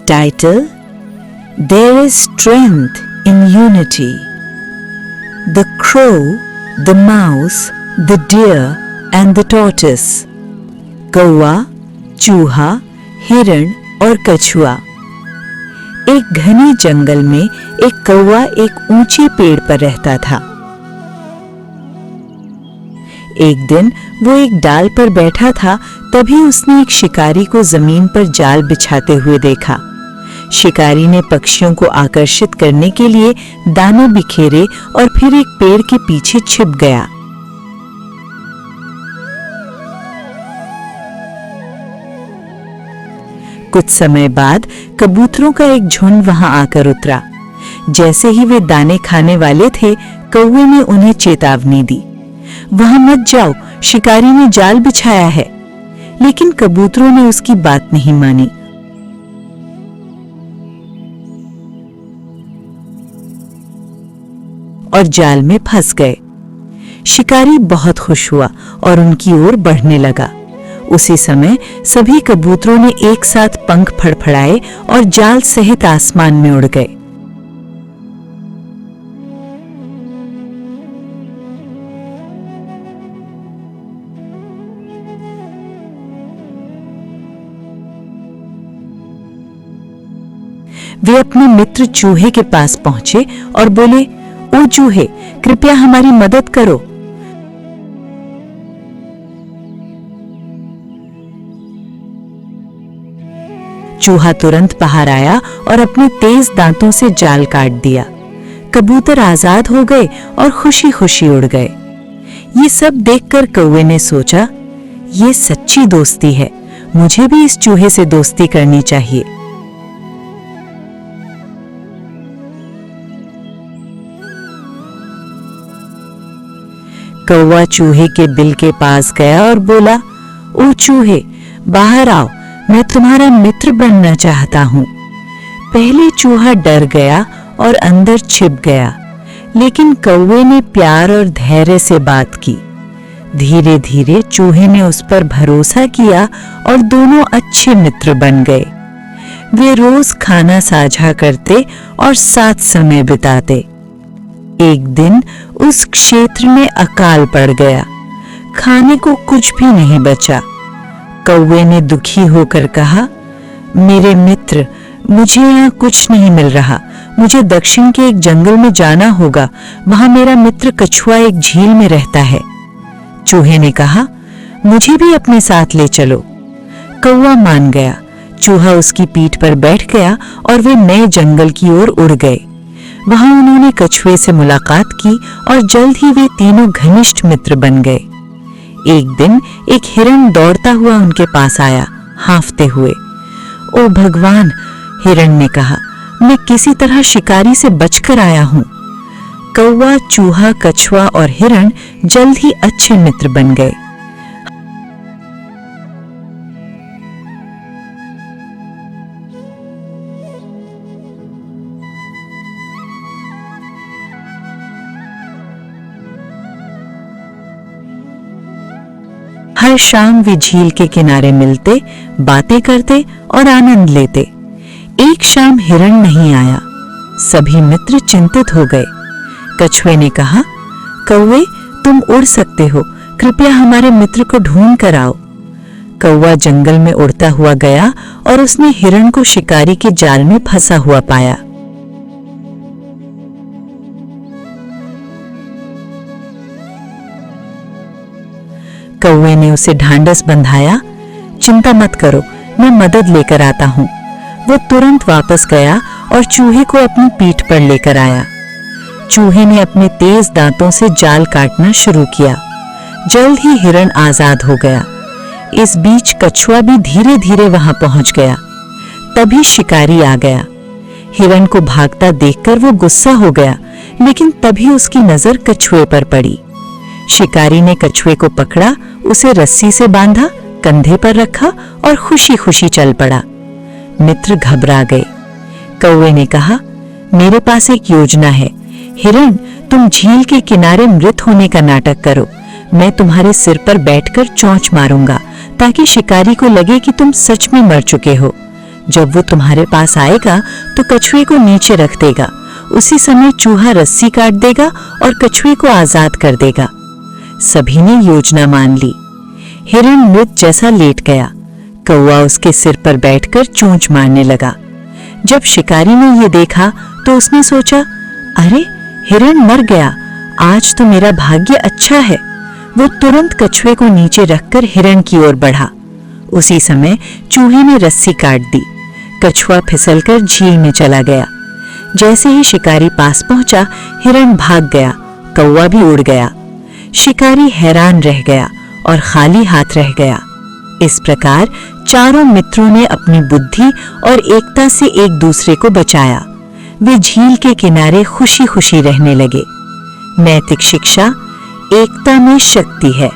Title: There is Strength in Unity. The Crow, the Mouse, the Deer and the Tortoise. कौवा, चूहा, हिरण और कछुआ। एक घने जंगल में एक कौवा एक ऊंचे पेड़ पर रहता था। एक दिन वो एक डाल पर बैठा था, तभी उसने एक शिकारी को जमीन पर जाल बिछाते हुए देखा। शिकारी ने पक्षियों को आकर्षित करने के लिए दाने बिखेरे और फिर एक पेड़ के पीछे छिप गया। कुछ समय बाद कबूतरों का एक झुंड वहां आकर उतरा। जैसे ही वे दाने खाने वाले थे, कौवे ने उन्हें चेतावनी दी, वहां मत जाओ, शिकारी ने जाल बिछाया है। लेकिन कबूतरों ने उसकी बात नहीं मानी। और जाल में फंस गए। शिकारी बहुत खुश हुआ और उनकी ओर बढ़ने लगा। उसी समय सभी कबूतरों ने एक साथ पंख फड़फड़ाए और जाल सहित आसमान में उड़ गए। वे अपने मित्र चूहे के पास पहुंचे और बोले, ओ चूहे, कृपया हमारी मदद करो। चूहा तुरंत बाहर आया और अपने तेज दांतों से जाल काट दिया। कबूतर आजाद हो गए और खुशी खुशी उड़ गए। ये सब देखकर कौवे ने सोचा, ये सच्ची दोस्ती है, मुझे भी इस चूहे से दोस्ती करनी चाहिए। कौवा चूहे के बिल के पास गया और बोला, ओ चूहे, बाहर आओ, मैं तुम्हारा मित्र बनना चाहता हूं। पहले चूहा डर गया और अंदर छिप गया, लेकिन कौवे ने प्यार और धैर्य से बात की। धीरे धीरे चूहे ने उस पर भरोसा किया और दोनों अच्छे मित्र बन गए। वे रोज खाना साझा करते और साथ समय बिताते। एक दिन उस क्षेत्र में अकाल पड़ गया। खाने को कुछ भी नहीं बचा। कौवे ने दुखी होकर कहा, मेरे मित्र, मुझे यहाँ कुछ नहीं मिल रहा। मुझे दक्षिण के एक जंगल में जाना होगा। वहां मेरा मित्र कछुआ एक झील में रहता है। चूहे ने कहा, मुझे भी अपने साथ ले चलो। कौवा मान गया। चूहा उसकी पीठ पर बैठ गया और वे नए जंगल की ओर उड़ गए। वहां उन्होंने कछुए से मुलाकात की और जल्द ही वे तीनों घनिष्ठ मित्र बन गए। एक दिन एक हिरण दौड़ता हुआ उनके पास आया, हांफते हुए। ओ भगवान, हिरण ने कहा, मैं किसी तरह शिकारी से बचकर आया हूं। कौवा, चूहा, कछुआ और हिरण जल्द ही अच्छे मित्र बन गए। हर शाम वे झील के किनारे मिलते, बातें करते और आनंद लेते। एक शाम हिरण नहीं आया। सभी मित्र चिंतित हो गए। कछुए ने कहा, कौवे, तुम उड़ सकते हो, कृपया हमारे मित्र को ढूंढ कर आओ। कौवा जंगल में उड़ता हुआ गया और उसने हिरण को शिकारी के जाल में फंसा हुआ पाया। कौवे ने उसे ढांढस बंधाया, चिंता मत करो, मैं मदद लेकर आता हूं। वो तुरंत वापस गया और चूहे को अपनी पीठ पर लेकर आया। चूहे ने अपने तेज दांतों से जाल काटना शुरू किया। जल्द ही हिरण आजाद हो गया। इस बीच कछुआ भी धीरे धीरे वहां पहुंच गया। तभी शिकारी आ गया। हिरण को भागता देखकर वो गुस्सा हो गया, लेकिन तभी उसकी नजर कछुए पर पड़ी। शिकारी ने कछुए को पकड़ा, उसे रस्सी से बांधा, कंधे पर रखा और खुशी खुशी चल पड़ा। मित्र घबरा गए। कौवे ने कहा, मेरे पास एक योजना है। हिरण, तुम झील के किनारे मृत होने का नाटक करो। मैं तुम्हारे सिर पर बैठकर चोंच मारूंगा ताकि शिकारी को लगे कि तुम सच में मर चुके हो। जब वो तुम्हारे पास आएगा तो कछुए को नीचे रख देगा। उसी समय चूहा रस्सी काट देगा और कछुए को आजाद कर देगा। सभी ने योजना मान ली। हिरण मृत जैसा लेट गया। कौवा उसके सिर पर बैठकर चोंच मारने लगा। जब शिकारी ने ये देखा तो उसने सोचा, अरे हिरण मर गया, आज तो मेरा भाग्य अच्छा है। वो तुरंत कछुए को नीचे रखकर हिरण की ओर बढ़ा। उसी समय चूहे ने रस्सी काट दी। कछुआ फिसलकर झील में चला गया। जैसे ही शिकारी पास पहुंचा, हिरण भाग गया, कौवा भी उड़ गया। शिकारी हैरान रह गया और खाली हाथ रह गया। इस प्रकार चारों मित्रों ने अपनी बुद्धि और एकता से एक दूसरे को बचाया। वे झील के किनारे खुशी खुशी रहने लगे। नैतिक शिक्षा: एकता में शक्ति है।